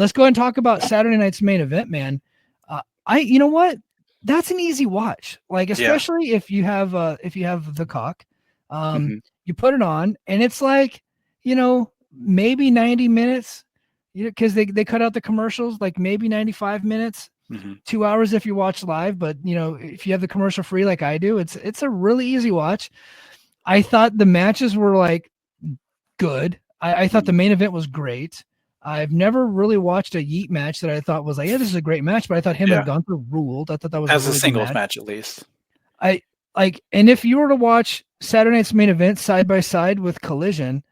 let's go ahead and talk about Saturday night's main event, man. You know what? That's an easy watch. Like, Yeah. especially if you have the cock, Hmm. you put it on, and it's like, maybe 90 minutes, because they cut out the commercials, like maybe 95 minutes, Hmm. 2 hours if you watch live. But if you have the commercial free like I do, it's a really easy watch. I thought the matches were like good. I thought the Hmm. main event was great. I've never really watched a Yeet match that I thought was like, yeah, this is a great match, but I thought him and Yeah. Gunther ruled. I thought that was a As a really good singles match. match, at least. I and if you were to watch Saturday night's main event side by side with Collision,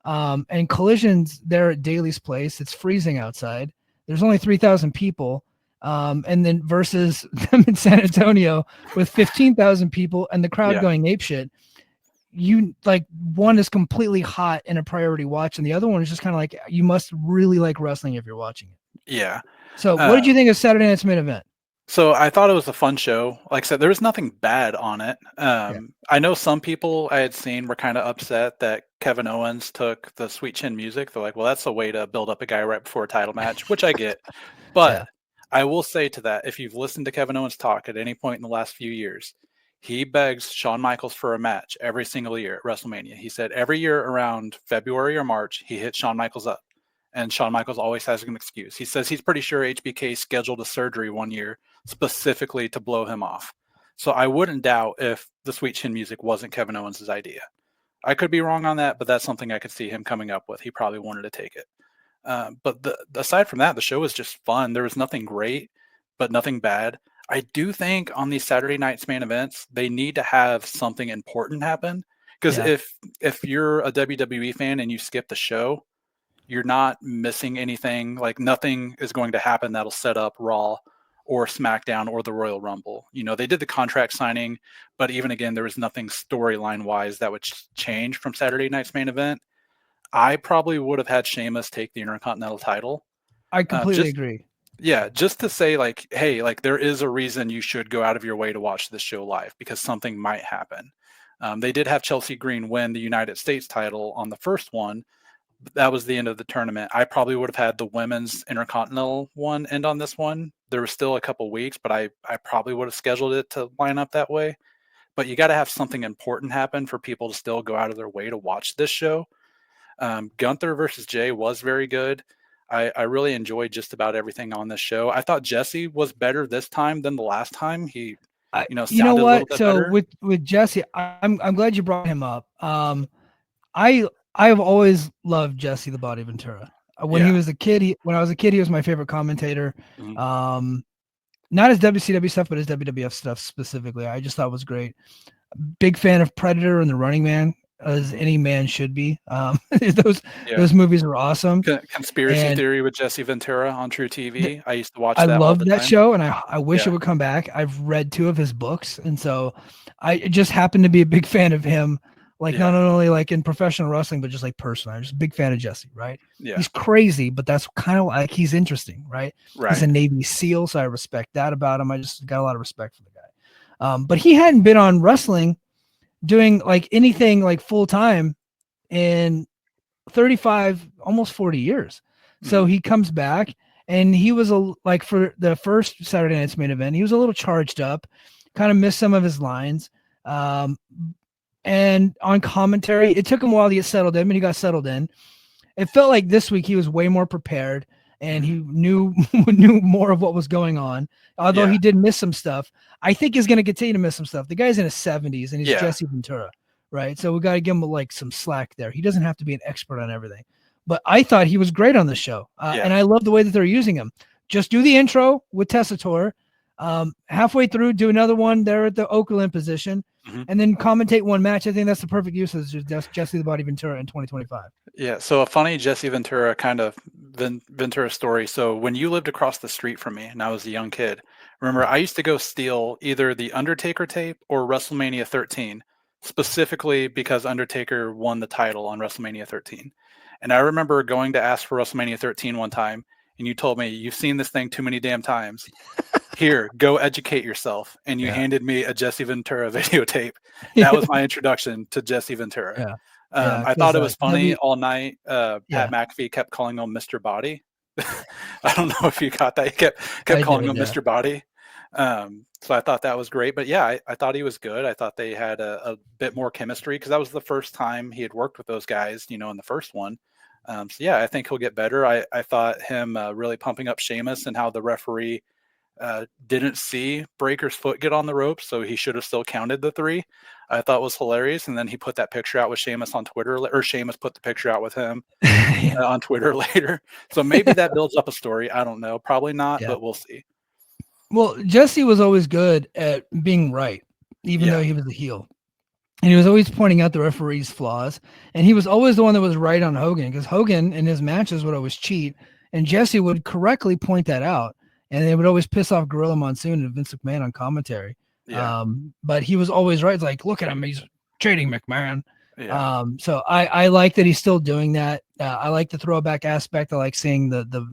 and Collision's there at Daly's place, it's freezing outside. There's only 3,000 people. And then versus them in San Antonio with 15,000 people and the crowd Yeah. going apeshit. You like, one is completely hot and a priority watch, and the other one is just kind of like, you must really like wrestling if you're watching it. Yeah. So, what did you Um, think of Saturday night's main event? so I thought it was a fun show. Like I said, there was nothing bad on it. Yeah, I know some people I had seen were kind of upset that Kevin Owens took the Sweet Chin Music. They're like, well, that's a way to build up a guy right before a title match, which I get. But yeah, I will say to that, if you've listened to Kevin Owens talk at any point in the last few years, he begs Shawn Michaels for a match every single year at WrestleMania. He said every year around February or March, he hits Shawn Michaels up. And Shawn Michaels always has an excuse. He says he's pretty sure HBK scheduled a surgery one year specifically to blow him off. So I wouldn't doubt if the Sweet Chin Music wasn't Kevin Owens' idea. I could be wrong on that, but that's something I could see him coming up with. He probably wanted to take it. Aside from that, the show was just fun. There was nothing great, but nothing bad. I do think on these Saturday night's main events, they need to have something important happen. Because yeah, if you're a WWE fan and you skip the show, you're not missing anything. Like nothing is going to happen that'll set up Raw or SmackDown or the Royal Rumble. They did the contract signing, but even again, there was nothing storyline wise that would change from Saturday night's main event. I probably would have had Sheamus take the Intercontinental title. I completely Just agree. yeah, just to say like, hey, like there is a reason you should go out of your way to watch this show live because something might happen. They did have Chelsea Green win the United States title on the first one, that was the end of the tournament. I probably would have had the women's intercontinental one end on this one. There was still a couple weeks, but I probably would have scheduled it to line up that way. But you got to have something important happen for people to still go out of their way to watch this show. Gunther versus Jay was very good. I really enjoyed just about everything on this show. I thought Jesse was better this time than the last time. He, You know sounded a little what? bit So better. with Jesse, I'm glad you brought him up. I I've always loved Jesse the Body Ventura. When he Yeah. was a kid, when I was a kid, he was my favorite commentator. Mhm. Um, Not his WCW stuff, but his WWF stuff specifically. I just thought was great. Big fan of Predator and The Running Man, as Mhm. any man should be. Those Yeah. those movies were awesome, Conspiracy and Theory with Jesse Ventura on True TV. I used to watch I that all loved the that time. show, and I wish it Yeah. would come back. I've read 2 of his books, and so I just happen to be a big fan of him. Like, not Yeah. only like in professional wrestling, but just like personally. I'm just a big fan of Jesse. Right? Yeah. He's crazy, but that's kind of like, he's interesting. Right? He's Right. a Navy SEAL, so I respect that about him. I just got a lot of respect for the guy. But he hadn't been on wrestling doing like anything like full time in 35, almost 40 years. So Mhm. he comes back, and he was like, for the first Saturday night's main event, he was a little charged up, kind of missed some of his lines. Um, and on commentary, it took him a while to get settled in, but he got settled in. It felt like this week he was way more prepared, and he Mhm. knew more of what was going on. Although Yeah. he did miss some stuff, I think he's going to continue to miss some stuff. The guy's in his 70s, and he's Yeah. Jesse Ventura, right? So we got to give him like some slack there. He doesn't have to be an expert on everything. But I thought he was great on the show, Yeah. and I love the way that they're using him. Just do the intro with Tessitore. Halfway through, do another one there at the Oakland position, Mhm. and then commentate one match. I think that's the perfect use of Jesse the Body Ventura in 2025. Yeah. So a funny Jesse Ventura kind of Ventura story. So when you lived across the street from me and I was a young kid, remember I used to go steal either the Undertaker tape or WrestleMania 13, specifically because Undertaker won the title on WrestleMania 13. And I remember going to ask for WrestleMania 13 one time, and you told me, you've seen this thing too many damn times. Here, go educate yourself. And you Yeah, handed me a Jesse Ventura videotape. yeah, That was my introduction to Jesse Ventura. yeah, yeah. I Because thought it was funny W, all night. Pat yeah, McAfee kept calling him Mr. Body. I don't know if you got that. He kept I calling did, him yeah. Mr. Body. So I thought that was great. But yeah, I thought he was good. I thought they had a bit more chemistry because that was the first time he had worked with those guys, in the first one. So yeah, I think he'll get better. I thought him really pumping up Sheamus and how the referee didn't see Breaker's foot get on the rope, so he should have still counted the three. I thought was hilarious. And then he put that picture out with Sheamus on Twitter, or Sheamus put the picture out with him Yeah. on Twitter later. So maybe that builds up a story. I don't know. Probably not, Yeah. but we'll see. Well, Jesse was always good at being right, even though Yeah. he was a heel. And he was always pointing out the referee's flaws. And he was always the one that was right on Hogan because Hogan in his matches would always cheat. And Jesse would correctly point that out. And they would always piss off Gorilla Monsoon and Vince McMahon on commentary. Yeah. But he was always right. It's like, look at him. He's cheating, McMahon. Yeah. So I like that he's still doing that. I like the throwback aspect. I like seeing the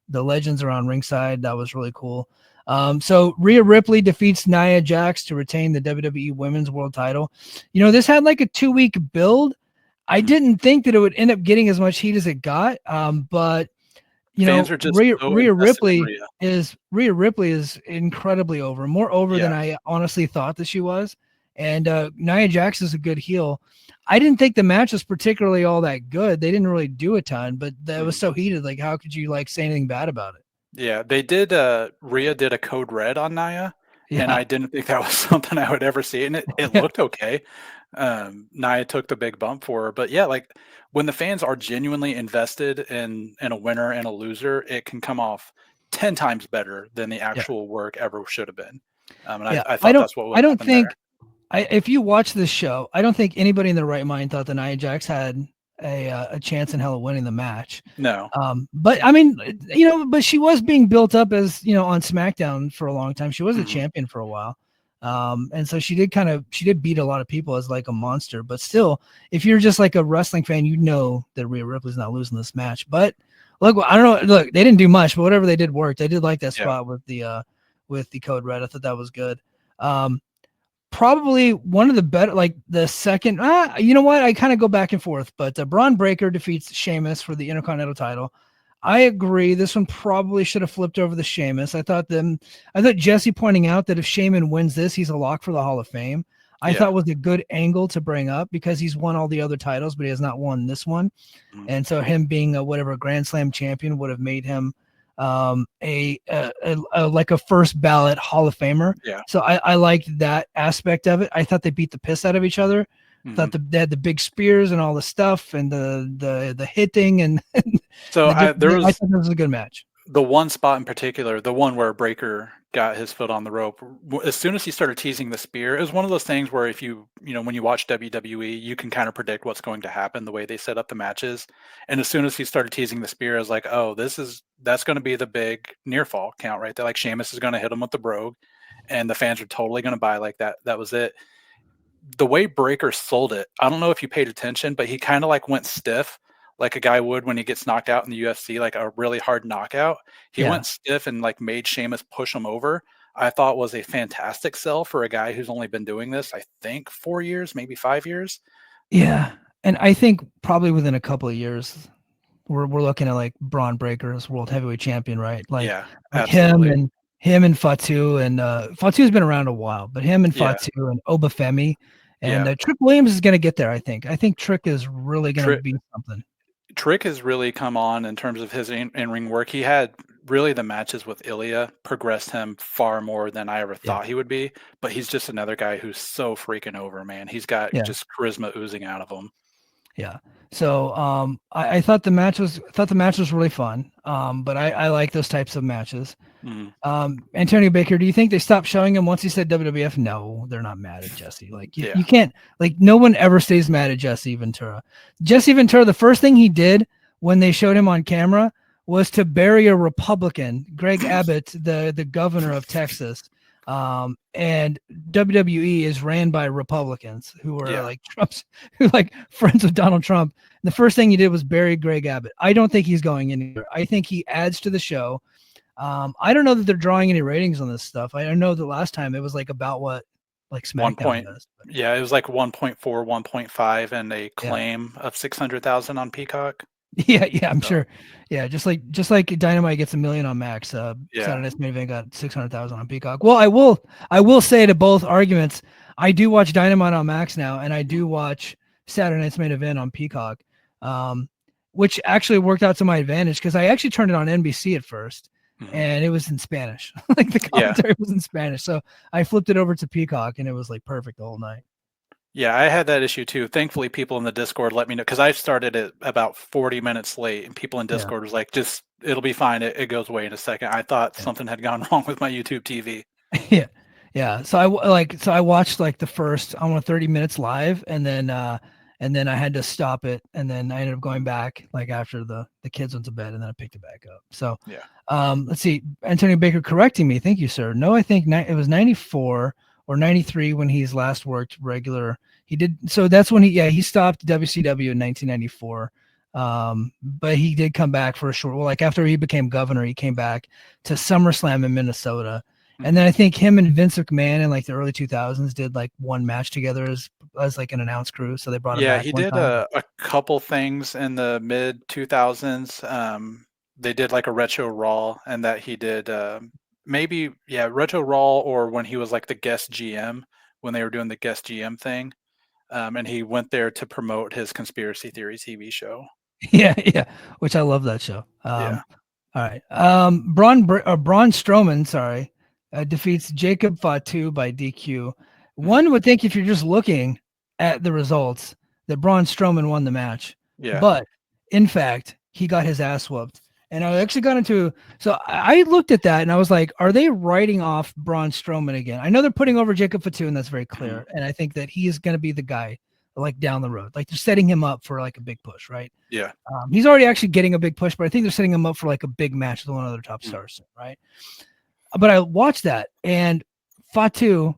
legends around ringside. That was really cool. So Rhea Ripley defeats Nia Jax to retain the WWE Women's World Title. This had like a 2-week build. I Mhm. didn't think that it would end up getting as much heat as it got. But Fans are just Rhea, so Rhea invested in Ripley Rhea. is incredibly over, more over than Yeah. I honestly thought that she was. And Nia Jax is a good heel. I didn't think the match was particularly all that good. They didn't really do a ton, but that was Mhm. so heated. Like, how could you like say anything bad about it? Yeah. They did. Rhea did a code red on Nia, and Yeah, I didn't think that was something I would ever see. And it yeah, looked okay. Nia took the big bump for her, but yeah, like when the fans are genuinely invested in a winner and a loser, it can come off 10 times better than the yeah, actual work ever should have been. And yeah. I thought that's what would I don't happen there. think if you watch this show, I don't think anybody in their right mind thought that Nia Jax had a chance in hell of winning the match. No. But I mean, but she was being built up as on SmackDown for a long time. She was a Mhm. champion for a while. And so she did beat a lot of people as like a monster, but still, if you're just like a wrestling fan, you know that Rhea Ripley's not losing this match. But look, I don't know. Look, they didn't do much, but whatever they did worked. I did like that Yeah. spot with the code red. I thought that was good. Um, Probably one of the better, like the second. You know what? I kind of go back and forth, but Braun Breaker defeats Sheamus for the Intercontinental title. I agree. This one probably should have flipped over the Sheamus. I thought Jesse pointing out that if Sheamus wins this, he's a lock for the Hall of Fame. I Yeah. thought was a good angle to bring up because he's won all the other titles, but he has not won this one. Mhm. And so him being a whatever Grand Slam champion would have made him a like a first ballot Hall of Famer. Yeah. So I liked that aspect of it. I thought they beat the piss out of each other. Mhm. Thought they had the big spears and all the stuff and the hitting and So I thought this was a good match. the one spot in particular, the one where Breaker got his foot on the rope, as soon as he started teasing the spear, it was one of those things where if when you watch WWE, you can kind of predict what's going to happen the way they set up the matches. And as soon as he started teasing the spear, I was like, oh, that's going to be the big near fall count right there. Like Sheamus is going to hit him with the brogue, and the fans are totally going to buy like that. That was it. The way Breaker sold it, I don't know if you paid attention, but he kind of like went stiff, like a guy would when he gets knocked out in the UFC, like a really hard knockout. He Yeah. went stiff and like made Sheamus push him over. I thought was a fantastic sell for a guy who's only been doing this, I think, 4 years, maybe 5 years. Yeah. And I think probably within a couple of years, we're looking at like Braun Breaker as world heavyweight champion, right? Yeah, Like him absolutely. and him and Fatu and Fatu's been around a while, but him and Yeah, Fatu and Obafemi and yeah. Trick Williams is going to get there. I think. I think Trick is really going to Trick be something. Trick has really come on in terms of his in-ring work. He had really the matches with Ilya progressed him far more than I ever Yeah, thought he would be. But he's just another guy who's so freaking over, man. He's got yeah, just charisma oozing out of him. yeah. So I thought the match was really fun. But I like those types of matches. Mhm. Antonio Baker, do you think they stopped showing him once he said WWF? No, they're not mad at Jesse. Like you Yeah, can't like no one ever stays mad at Jesse Ventura. Jesse Ventura, the first thing he did when they showed him on camera was to bury a Republican, Greg Abbott, the governor of Texas. And WWE is ran by Republicans who are yeah. like Trump's who like friends of Donald Trump. The first thing he did was bury Greg Abbott. I don't think he's going anywhere. I think he adds to the show. I don't know that they're drawing any ratings on this stuff. I know the last time it was like about what like 1 SmackDown point. does. But Yeah, it was like 1.4, 1.5, and a yeah, claim of 600,000 on Peacock. Yeah, I'm So sure. Yeah, just like Dynamite gets 1 million on Max, yeah. Saturday Night's Main Event got 600,000 on Peacock. Well, I will say to both arguments, I do watch Dynamite on Max now, and I Mhm. do watch Saturday Night's Main Event on Peacock, um, which actually worked out to my advantage because I actually turned it on NBC at first, Mhm. and it was in Spanish. Like the Yeah. commentary was in Spanish, so I flipped it over to Peacock, and it was like perfect the whole night. Yeah, I had that issue too. Thankfully, people in the Discord let me know because I started it about 40 minutes late, and people in Yeah, Discord was like, "Just it'll be fine. It goes away in a second." I thought yeah. something had gone wrong with my YouTube TV. Yeah. Yeah. So I watched like the first I want 30 minutes live and then I had to stop it and then I ended up going back like after the kids went to bed and then I picked it back up. So Yeah. let's see. Antonio Baker correcting me. Thank you, sir. No, I think it was 94 or 93 when he's last worked regular. He did so that's when he stopped WCW in 1994. But he did come back for a short like after he became governor, he came back to SummerSlam in Minnesota and Mhm. then I think him and Vince McMahon in like the early 2000s did like one match together as like an announce crew. So they brought him Yeah, back he one did time. But a couple things in the mid 2000s. They did like a retro Raw, and that he did maybe yeah retro Raw, or when he was like the guest GM when they were doing the guest GM thing, and he went there to promote his conspiracy theory TV show. yeah, yeah, which I love that show. Yeah. All right. Braun Strowman, sorry, defeats Jacob Fatu by DQ. Mhm. One would think if you're just looking at the results that Braun Strowman won the match, Yeah. but in fact, he got his ass whooped. And I actually got into so I looked at that and I was like, are they writing off Braun Strowman again? I know they're putting over Jacob Fatu, and that's very Mhm. clear. And I think that he is going to be the guy like down the road. Like they're setting him up for like a big push, right? Yeah. He's already actually getting a big push, but I think they're setting him up for like a big match with one of their top Mhm. stars, right? But I watched that, and Fatu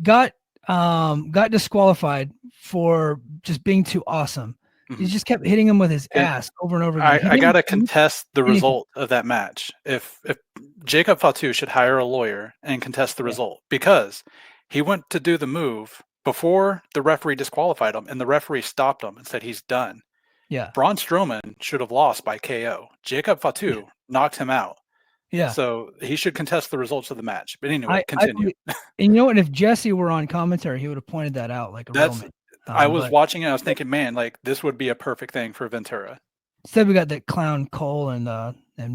got got disqualified for just being too awesome. He Mhm. just kept hitting him with his And ass over and over again. I He I didn't gotta do contest the anything. result of that match. If Jacob Fatu should hire a lawyer and contest the Yeah, result, because he went to do the move before the referee disqualified him, and the referee stopped him and said he's done. yeah, Braun Strowman should have lost by KO. Jacob yeah, Fatu knocked him out, yeah. so he should contest the results of the match. But anyway, I continue. believe, and you know what? If Jesse were on commentary, he would have pointed that out like a real That's man. I was But watching it, I was thinking, man, like this would be a perfect thing for Ventura. instead, we got that clown Cole and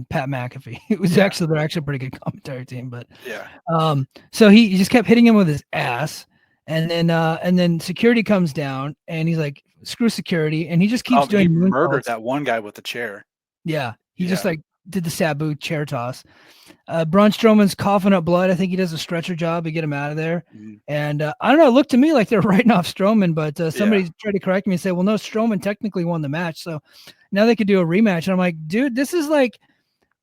Pat McAfee. It was Yeah, actually they're actually a pretty good commentary team, but yeah. so he just kept hitting him with his ass, and then security comes down, and he's like, "Screw security," and he just keeps He doing murdered moonsaults. that one guy with the chair. Yeah, he just Yeah. like did the Sabu chair toss. Braun Strowman's coughing up blood. I think he does a stretcher job to get him out of there. Mhm. And I don't know. It looked to me like they're writing off Strowman, but Yeah. somebody tried to correct me and say, "Well, no, Strowman technically won the match, so now they could do a rematch." And I'm like, "Dude, this is like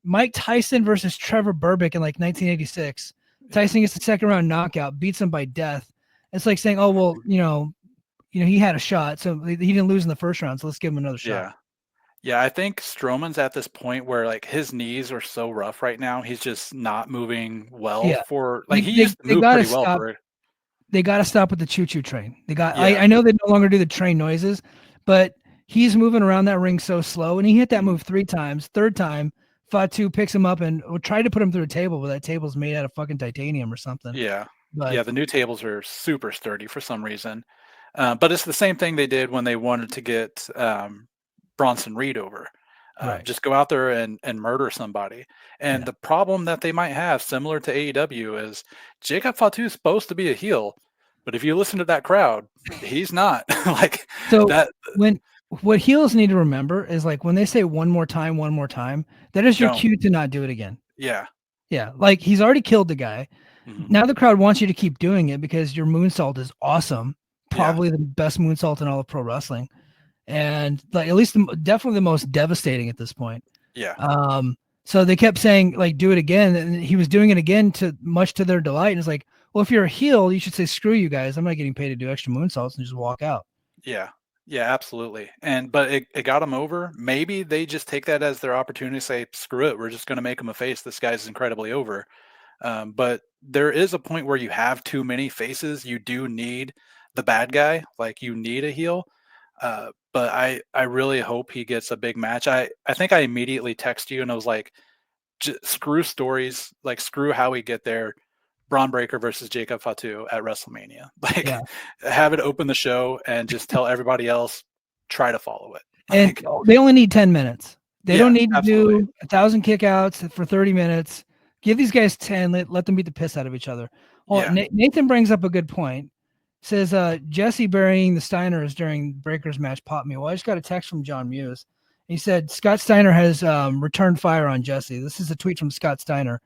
Mike Tyson versus Trevor Burbick in like 1986. Yeah. Tyson gets the second round knockout, beats him by death. It's like saying, "Oh well, he had a shot, so he didn't lose in the first round, so let's give him another shot." Yeah. Yeah, I think Strowman's at this point where like his knees are so rough right now. He's just not moving well Yeah, for like they he they, used to they move got to pretty well stop. for it. They got to stop with the choo choo train. They got. I, Yeah. I know they no longer do the train noises, but he's moving around that ring so slow, and he hit that Mhm. move 3 times. Third time, Fatu picks him up and tried to put him through a table, but that table's made out of fucking titanium or something. Yeah. But Yeah, the new tables are super sturdy for some reason. But it's the same thing they did when they wanted to get Bronson Reed over. right, Just go out there and murder somebody. And yeah. the problem that they might have, similar to AEW, is Jacob Fatu is supposed to be a heel, but if you listen to that crowd, he's not. Like So that. when what heels need to remember is like when they say one more time, that is your Don't. cue to not do it again. Yeah. Yeah, like he's already killed the guy. Mhm. Now the crowd wants you to keep doing it because your moonsault is awesome, Yeah. probably the best moonsault in all of pro wrestling, and like at least definitely the most devastating at this point. Yeah. Um, so they kept saying like do it again, and he was doing it again to much to their delight. And it's like, well, if you're a heel, you should say screw you guys. I'm not getting paid to do extra moonsaults and just walk out. Yeah. Yeah, absolutely. And but it got him over. Maybe they just take that as their opportunity to say, screw it, we're just going to make him a face. This guy's incredibly over. But there is a point where you have too many faces. You do need the bad guy, like you need a heel. but I really hope he gets a big match. I think I immediately texted you and I was like, screw stories, like screw how we get there. Braun Breaker versus Jacob Fatu at WrestleMania. Like, Yeah. have it open the show and just tell everybody else try to follow it. And Like, they only need 10 minutes. They don't yeah, need to absolutely. do 1,000 kickouts for 30 minutes. Give these guys 10. Let them beat the piss out of each other. Well, Yeah. Nathan brings up a good point. Says Jesse burying the Steiners during Breaker's match popped me. Well, I just got a text from John Muse. He said Scott Steiner has returned fire on Jesse. This is a tweet from Scott Steiner.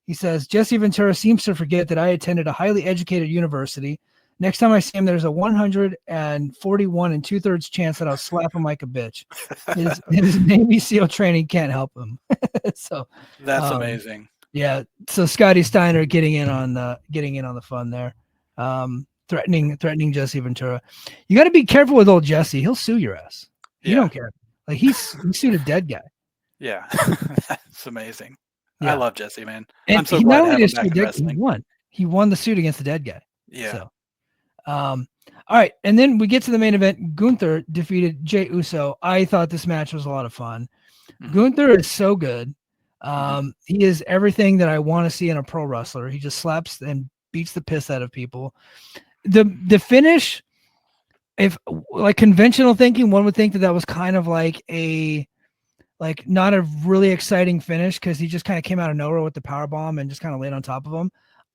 He says Jesse Ventura seems to forget that I attended a highly educated university. Next time I see him, there's a 141 and 2/3 chance that I'll slap him like a bitch. His Navy SEAL training can't help him. So That's um, amazing. yeah. So Scotty Steiner getting in on the fun there. Threatening Jesse Ventura. You got to be careful with old Jesse. He'll sue your ass. He Yeah. don't care. Like he sued a dead guy. Yeah. That's amazing. I Yeah. love Jesse, man. And I'm so he glad not to only have him did back sue in dead, he wrestling. won. He won the suit against the dead guy. Yeah. So all right, and then we get to the main event. Gunther defeated Jey Uso. I thought this match was a lot of fun. Mhm. Gunther is so good. Mhm. He is everything that I want to see in a pro wrestler. He just slaps and beats the piss out of people. The finish, if like conventional thinking, one would think that was kind of like not a really exciting finish because he just kind of came out of nowhere with the power bomb and just kind of laid on top of him.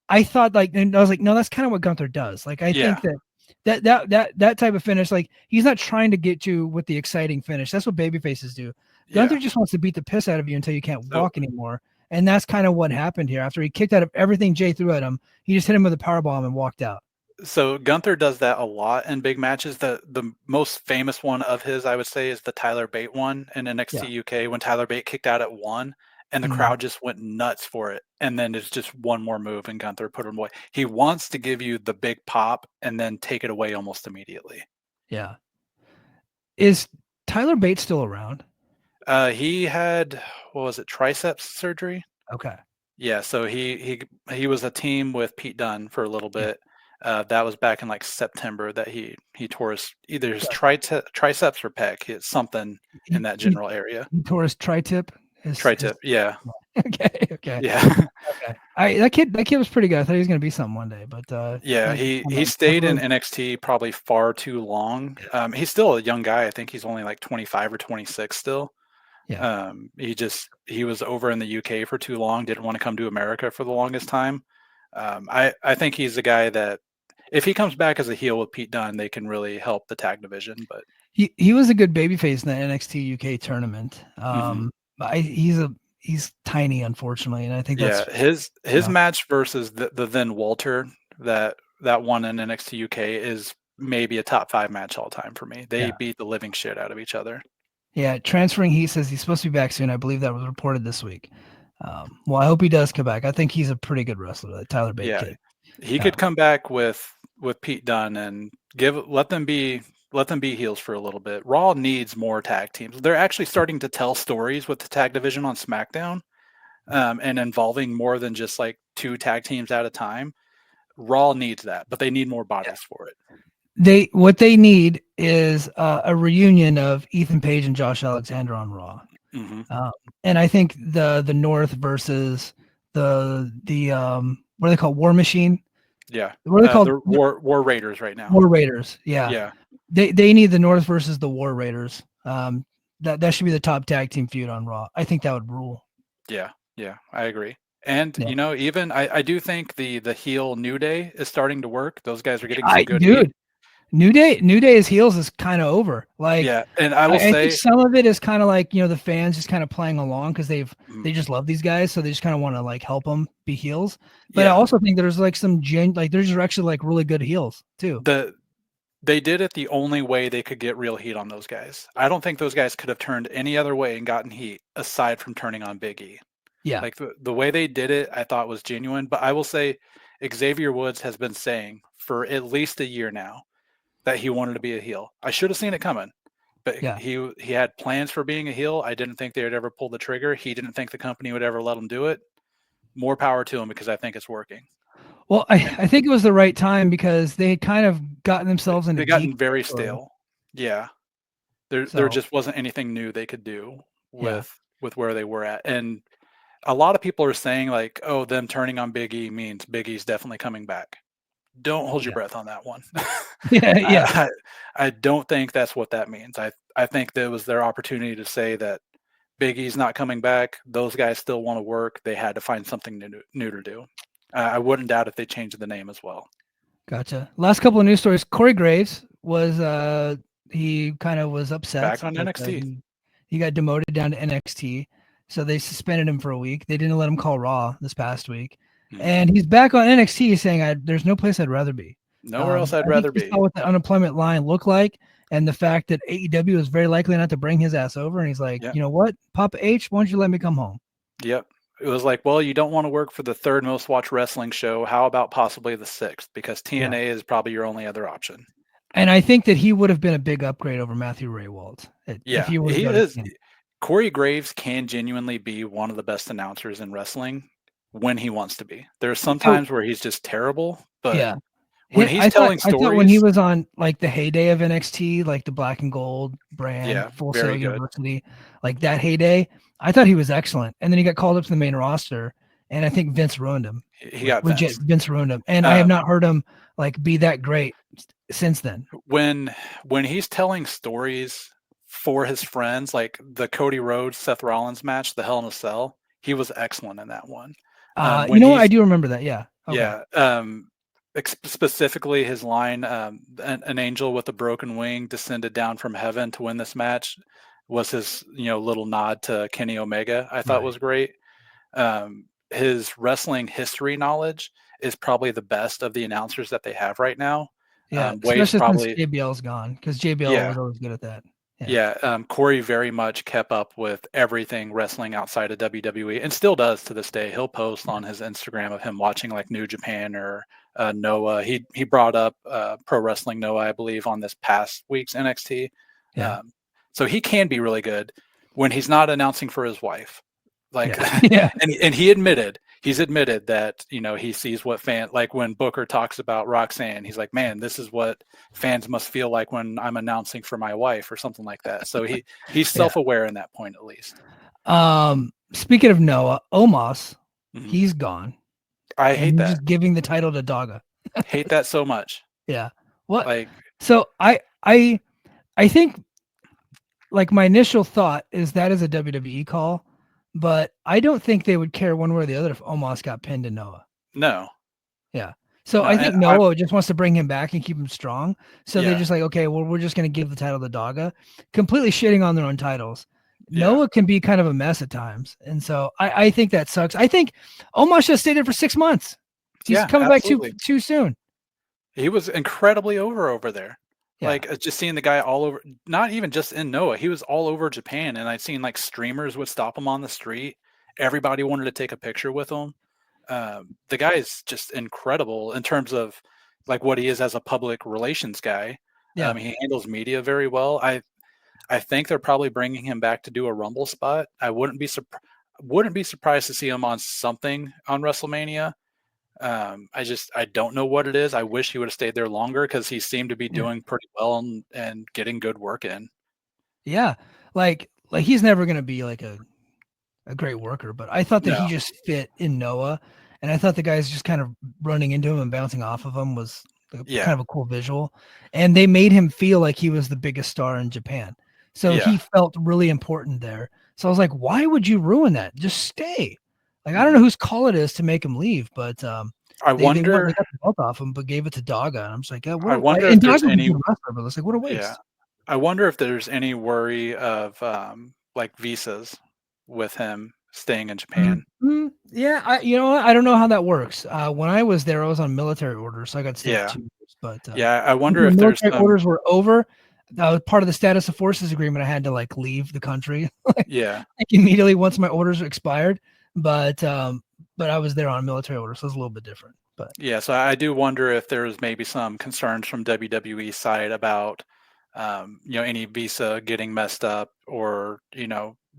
I thought and I was like, no, that's kind of what Gunther does. Like I Yeah. think that type of finish, like he's not trying to get you with the exciting finish. That's what baby faces do. Yeah. Gunther just wants to beat the piss out of you until you can't So walk anymore. And that's kind of what happened here. After he kicked out of everything Jay threw at him, he just hit him with a power bomb and walked out. so Gunther does that a lot in big matches. The most famous one of his, I would say, is the Tyler Bate one in NXT Yeah. UK when Tyler Bate kicked out at 1 and the crowd just went nuts for it. And then it's just one more move and Gunther put him away. He wants to give you the big pop and then take it away almost immediately. Yeah. Is Tyler Bate still around? He had, what was it, triceps surgery? Okay. Yeah, so he was a team with Pete Dunne for a little Yeah. bit. That was back in like September that he tore either his Okay. triceps or pec. It's something in that He general area. tore his tri-tip. Tri-tip, yeah, Okay. yeah, Okay. That kid was pretty good. I thought he was gonna be something one day, but yeah. he He never stayed in really. NXT probably far too long. He's still a young guy. I think he's only like 25 or 26 still. Yeah. He was over in the UK for too long. Didn't want to come to America for the longest time. I think he's a guy that if he comes back as a heel with Pete Dunne, they can really help the tag division. But He was a good babyface in the NXT UK tournament. mhm. He's tiny, unfortunately, and I think Yeah, that's his match versus the then Walter that one in NXT UK is maybe a top 5 match all time for me. They yeah. beat the living shit out of each other. Yeah, transferring heat says he's supposed to be back soon. I believe that was reported this week. Well, I hope he does come back. I think he's a pretty good wrestler, that Tyler Bate Yeah, kid. he could come back with Pete Dunne and let them be heels for a little bit. Raw needs more tag teams. They're actually starting to tell stories with the tag division on SmackDown, and involving more than just like 2 tag teams at a time. Raw needs that, but they need more bodies for it. What they need is a reunion of Ethan Page and Josh Alexander on Raw. Hmm. And I think the North versus the what are they called? War Machine. Yeah, What are they called? the War Raiders right now. War Raiders. Yeah, Yeah, they need the North versus the War Raiders. That should be the top tag team feud on Raw. I think that would rule. yeah, yeah. I agree. And Yeah. even I do think the heel New Day is starting to work. Those guys are getting some good heat. Dude, New Day's heels is kind of over. Like, Yeah, and I will I think say, some of it is kind of like the fans just kind of playing along because they mm, just love these guys, so they just kind of want to like help them be heels. But I yeah, also think there's like there's actually like really good heels too. they did it the only way they could get real heat on those guys. I don't think those guys could have turned any other way and gotten heat aside from turning on Big E. Yeah, Like the way they did it, I thought was genuine. But I will say, Xavier Woods has been saying for at least a year now that he wanted to be a heel. I should have seen it coming, but yeah. he had plans for being a heel. I didn't think they would ever pull the trigger. He didn't think the company would ever let him do it. More power to him because I think it's working. Well, And I think it was the right time because they had kind of gotten themselves in a they deep gotten very territory. stale. Yeah. There So just wasn't anything new they could do yeah, with where they were at. And a lot of people are saying like, oh, them turning on Big E means Big E's definitely coming back. Don't hold your yeah, breath on that one. yeah, yeah. I, I don't think that's what that means. I think that was their opportunity to say that Big E's not coming back. Those guys still want to work. They had to find something new to do. I wouldn't doubt if they changed the name as well. Gotcha. Last couple of news stories. Corey Graves was he kind of was upset Back on that NXT. he got demoted down to NXT, so they suspended him for a week. They didn't let him call Raw this past week, Hmm. and he's back on NXT saying, "There's no place I'd rather be." Nowhere else I'd I think rather he be. saw what the unemployment line looked like, and the fact that AEW is very likely not to bring his ass over, and he's like, Yep. "You know what, Papa H, why don't you let me come home?" Yep. It was like, well, you don't want to work for the third most watched wrestling show. How about possibly the sixth? Because Yeah. TNA is probably your only other option. And I think that he would have been a big upgrade over Matthew Raywald if Yeah, he would have he gone to is. TNA. Corey Graves can genuinely be one of the best announcers in wrestling when he wants to be. There's some So times where he's just terrible, but yeah, when he's I thought telling when he stories, was on like the heyday of NXT, like the Black and Gold brand, yeah, Full Sail very good. University, like that heyday, I thought he was excellent. And then he got called up to the main roster, and I think Vince ruined him. He Like got legit, Vince. Vince ruined him. And I have Um, not heard him like be that great since then. when he's telling stories for his friends, like the Cody Rhodes Seth Rollins match, the Hell in a Cell, he was excellent in that one. You When know what? I he's do remember that. Yeah. Okay. Yeah, specifically his line, an angel with a broken wing descended down from heaven to win this match was his, little nod to Kenny Omega. I thought Right. was great. His wrestling history knowledge is probably the best of the announcers that they have right now. Yeah. Wade's Especially since probably, JBL's gone, because JBL yeah, was always good at that. Yeah. yeah, Corey very much kept up with everything wrestling outside of WWE and still does to this day. He'll post on his Instagram of him watching like New Japan or Noah. He brought up Pro Wrestling Noah, I believe, on this past week's NXT. Yeah. Um, so he can be really good when he's not announcing for his wife. Like, Yeah. Yeah. and he's admitted that he sees what like when Booker talks about Roxanne, he's like, man, this is what fans must feel like when I'm announcing for my wife or something like that. So he's Yeah. self-aware in that point at least. Speaking of Noah, Omos, Hmm. he's gone, I and hate he's that. just giving the title to Daga. Hate that so much. Yeah. What? Like, So I think like my initial thought is that is a WWE call, but I don't think they would care one way or the other if Omos got pinned to Noah. no, Yeah. So no, I and think Noah just wants to bring him back and keep him strong. So they're yeah, just like, okay, well, we're just going to give the title to Daga, completely shitting on their own titles. yeah, Noah can be kind of a mess at times. And so I think that sucks. I think Omos should have stayed there for 6 months. He's yeah, coming back absolutely. too soon. He was incredibly over there. Yeah. Like just seeing the guy all over, not even just in Noah, he was all over Japan, and I'd seen like streamers would stop him on the street. Everybody wanted to take a picture with him. The guy is just incredible in terms of like what he is as a public relations guy. Yeah. He handles media very well. I think they're probably bringing him back to do a Rumble spot. I wouldn't be surprised to see him on something on WrestleMania. I don't know what it is. I wish he would have stayed there longer because he seemed to be Yeah. doing pretty well and getting good work in. Yeah. Like he's never going to be like a great worker, but I thought that No, he just fit in Noah, and I thought the guys just kind of running into him and bouncing off of him was kind yeah, of a cool visual, and they made him feel like he was the biggest star in Japan, so yeah. he felt really important there. So I was like, why would you ruin that? Just stay. Like I don't know Mhm. whose call it is to make him leave, but I they wonder. got the belt off him, but gave it to Daga, and I'm just like, yeah, I wonder and if there's Daga was a any. good wrestler, but it's like what a Yeah, waste. I wonder if there's any worry of like visas with him staying in Japan. Yeah, you know what? I don't know how that works. When I was there, I was on military orders, so I got to stay for Yeah, 2 years. But yeah. I once wonder my if there's military some. orders were over, that was part of the status of forces agreement. I had to like leave the country like Yeah, immediately once my orders expired. But I was there on military orders, so it was a little bit different. But yeah. So I do wonder if there's maybe some concerns from WWE side about any visa getting messed up or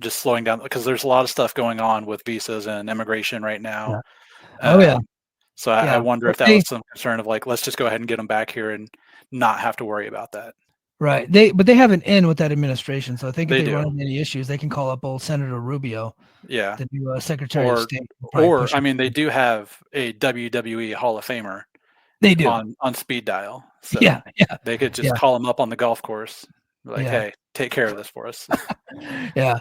just slowing down because there's a lot of stuff going on with visas and immigration right now. yeah, oh yeah, Um, so I yeah. wonder But if that was some concern of like, let's just go ahead and get them back here and not have to worry about that. Right. But they have an in with that administration. So I think if They they run do. into any issues, they can call up old Senator Rubio, Yeah. the new Secretary of Or State. Probably push I him. mean, they do have a WWE Hall of Famer They do. on speed dial, so Yeah. Yeah. they could just Yeah. call him up on the golf course, like, Yeah. "Hey, take care of this for us." Yeah.